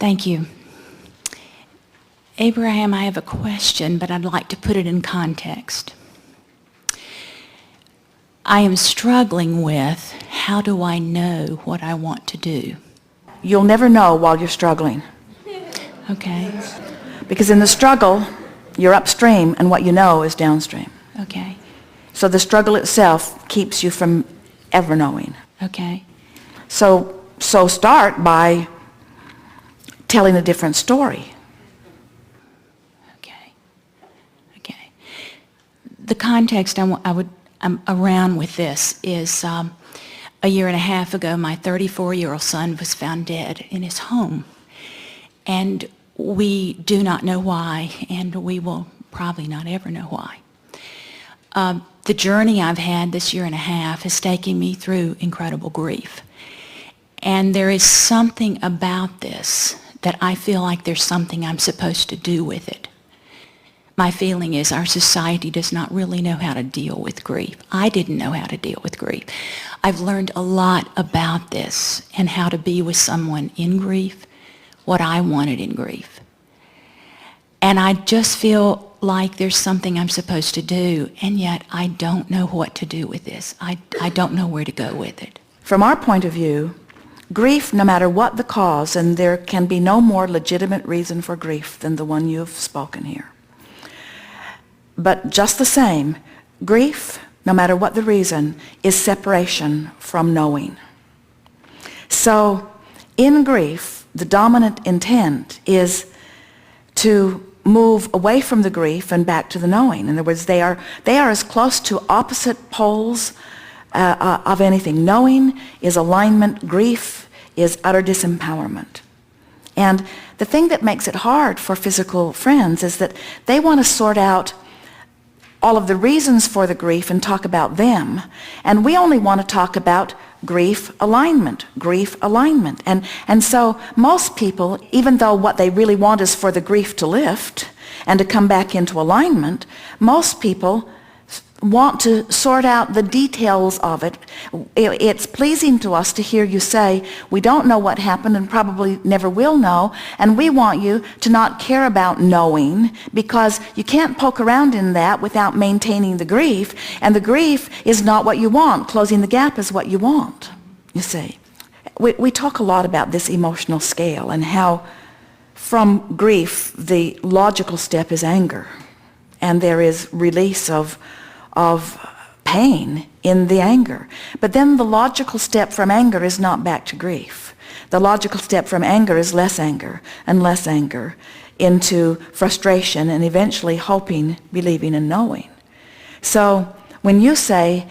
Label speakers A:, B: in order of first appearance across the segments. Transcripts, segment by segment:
A: Thank you. Abraham, I have a question, but I'd like to put it in context. I am struggling with, how do I know what I want to do?
B: You'll never know while you're struggling.
A: Okay.
B: Because in the struggle, you're upstream, and what you know is downstream.
A: Okay.
B: So the struggle itself keeps you from ever knowing.
A: Okay.
B: So start by telling a different story.
A: Okay. The context I'm around with this is a year and a half ago, my 34-year-old son was found dead in his home. And we do not know why, and we will probably not ever know why. The journey I've had this year and a half has taken me through incredible grief. And there is something about this that I feel like there's something I'm supposed to do with it. My feeling is our society does not really know how to deal with grief. I didn't know how to deal with grief. I've learned a lot about this and how to be with someone in grief, what I wanted in grief. And I just feel like there's something I'm supposed to do, and yet I don't know what to do with this. I don't know where to go with it.
B: From our point of view, grief, no matter what the cause, and there can be no more legitimate reason for grief than the one you've spoken here. But just the same, grief, no matter what the reason, is separation from knowing. So in grief, the dominant intent is to move away from the grief and back to the knowing. In other words, they are as close to opposite poles of anything. Knowing is alignment. Grief is utter disempowerment. And the thing that makes it hard for physical friends is that they want to sort out all of the reasons for the grief and talk about them. And we only want to talk about grief alignment. And so most people, even though what they really want is for the grief to lift and to come back into alignment, most people want to sort out the details of it. It's pleasing to us to hear you say, we don't know what happened and probably never will know, and we want you to not care about knowing, because you can't poke around in that without maintaining the grief, and the grief is not what you want. Closing the gap is what you want, you see. We talk a lot about this emotional scale and how from grief the logical step is anger, and there is release of pain in the anger. But then the logical step from anger is not back to grief. The logical step from anger is less anger and less anger into frustration and eventually hoping, believing, and knowing. So when you say,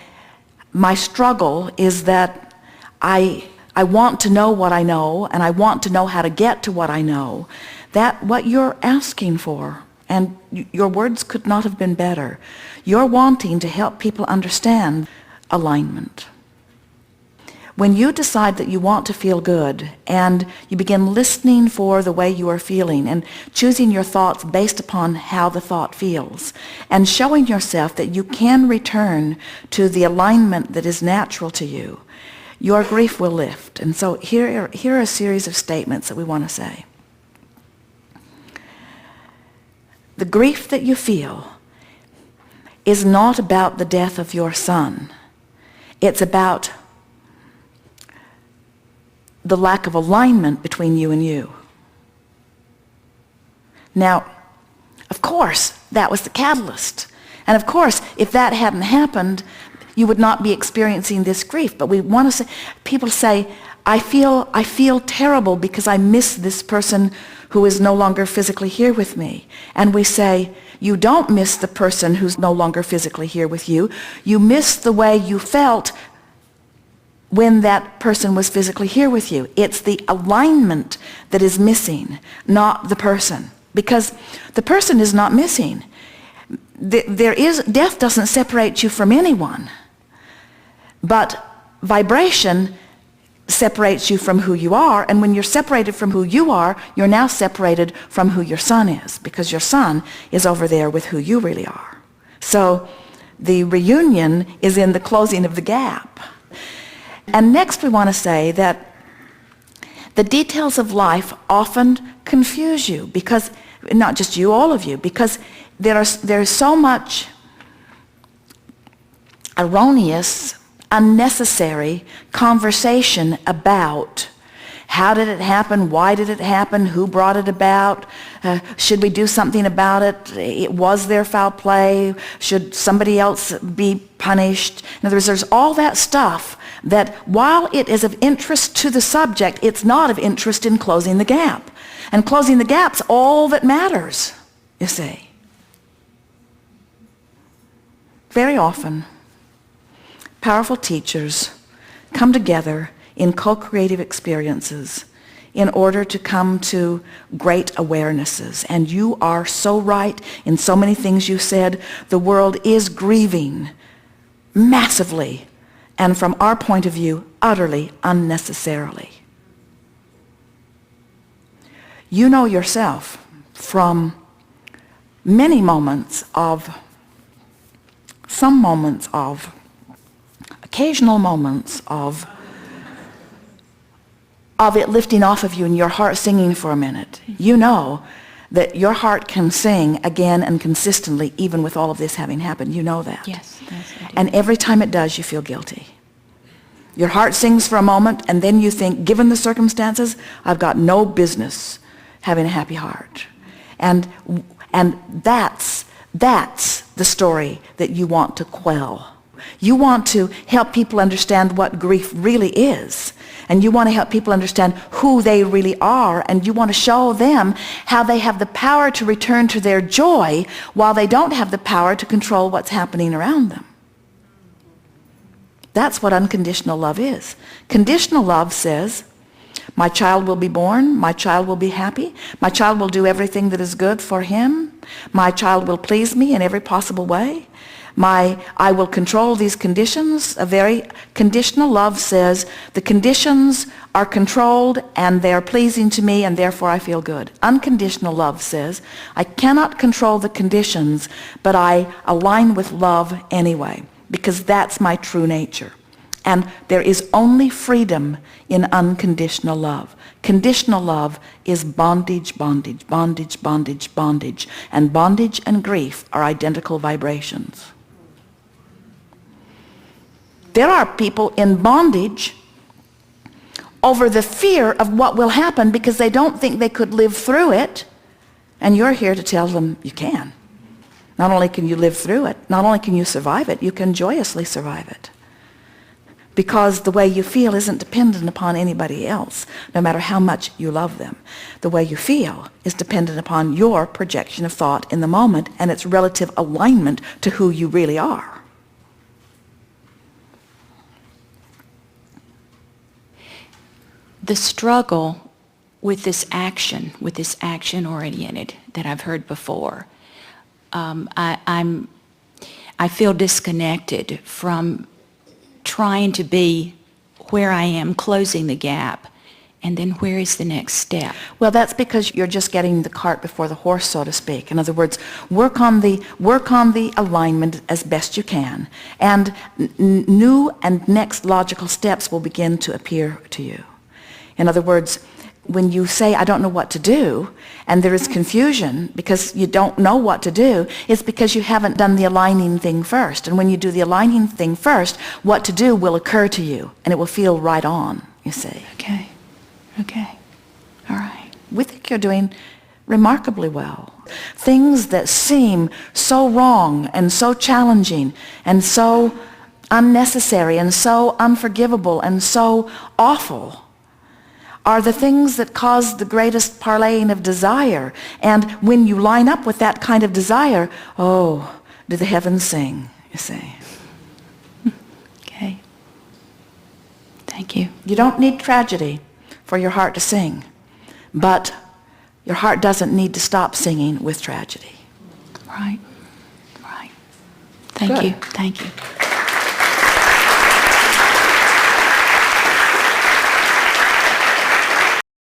B: my struggle is that I want to know what I know, and I want to know how to get to what I know, that what you're asking for, and your words could not have been better, you're wanting to help people understand alignment. When you decide that you want to feel good and you begin listening for the way you are feeling and choosing your thoughts based upon how the thought feels and showing yourself that you can return to the alignment that is natural to you, your grief will lift. And so here are a series of statements that we want to say. The grief that you feel is not about the death of your son. It's about the lack of alignment between you and you. Now, of course, that was the catalyst. And of course, if that hadn't happened, you would not be experiencing this grief. But we want to say, people say, I feel terrible because I miss this person who is no longer physically here with me. And we say, you don't miss the person who's no longer physically here with you. You miss the way you felt when that person was physically here with you. It's the alignment that is missing, not the person. Because the person is not missing. Death doesn't separate you from anyone. But vibration separates you from who you are, and when you're separated from who you are, you're now separated from who your son is, because your son is over there with who you really are. So the reunion is in the closing of the gap. And next we want to say that The details of life often confuse you because, not just you, all of you, because there's so much erroneous, unnecessary conversation about how did it happen, why did it happen, who brought it about, should we do something about it, was there foul play, should somebody else be punished. In other words, there's all that stuff that while it is of interest to the subject, it's not of interest in closing the gap. And closing the gap's all that matters, you see. Very often, powerful teachers come together in co-creative experiences in order to come to great awarenesses. And you are so right in so many things you said. The world is grieving massively, and from our point of view, utterly unnecessarily. You know yourself from many moments of, some moments of, occasional moments of it lifting off of you and your heart singing for a minute. You know that your heart can sing again and consistently even with all of this having happened. You know that.
A: Yes, I do.
B: And every time it does, you feel guilty. Your heart sings for a moment, and then you think, given the circumstances, I've got no business having a happy heart. And that's the story that you want to quell. You want to help people understand what grief really is. And you want to help people understand who they really are. And you want to show them how they have the power to return to their joy while they don't have the power to control what's happening around them. That's what unconditional love is. Conditional love says, my child will be born, my child will be happy, my child will do everything that is good for him, my child will please me in every possible way, I will control these conditions. A very conditional love says, the conditions are controlled and they are pleasing to me and therefore I feel good. Unconditional love says, I cannot control the conditions, but I align with love anyway, because that's my true nature. And there is only freedom in unconditional love. Conditional love is bondage, bondage, bondage, bondage, bondage. And bondage and grief are identical vibrations. There are people in bondage over the fear of what will happen because they don't think they could live through it. And you're here to tell them you can. Not only can you live through it, not only can you survive it, you can joyously survive it. Because the way you feel isn't dependent upon anybody else, no matter how much you love them. The way you feel is dependent upon your projection of thought in the moment and its relative alignment to who you really are.
A: The struggle with this action-oriented that I've heard before, I feel disconnected from trying to be where I am, closing the gap, and then where is the next step?
B: Well, that's because you're just getting the cart before the horse, so to speak. In other words, work on the alignment as best you can, and new and next logical steps will begin to appear to you. In other words, when you say, I don't know what to do, and there is confusion because you don't know what to do, it's because you haven't done the aligning thing first. And when you do the aligning thing first, what to do will occur to you, and it will feel right on, you see.
A: Okay. All right.
B: We think you're doing remarkably well. Things that seem so wrong and so challenging and so unnecessary and so unforgivable and so awful are the things that cause the greatest parlaying of desire. And when you line up with that kind of desire, oh, do the heavens sing, you see.
A: Okay. Thank you.
B: You don't need tragedy for your heart to sing, but your heart doesn't need to stop singing with tragedy.
A: Right. Thank
B: Good.
A: you. Thank you.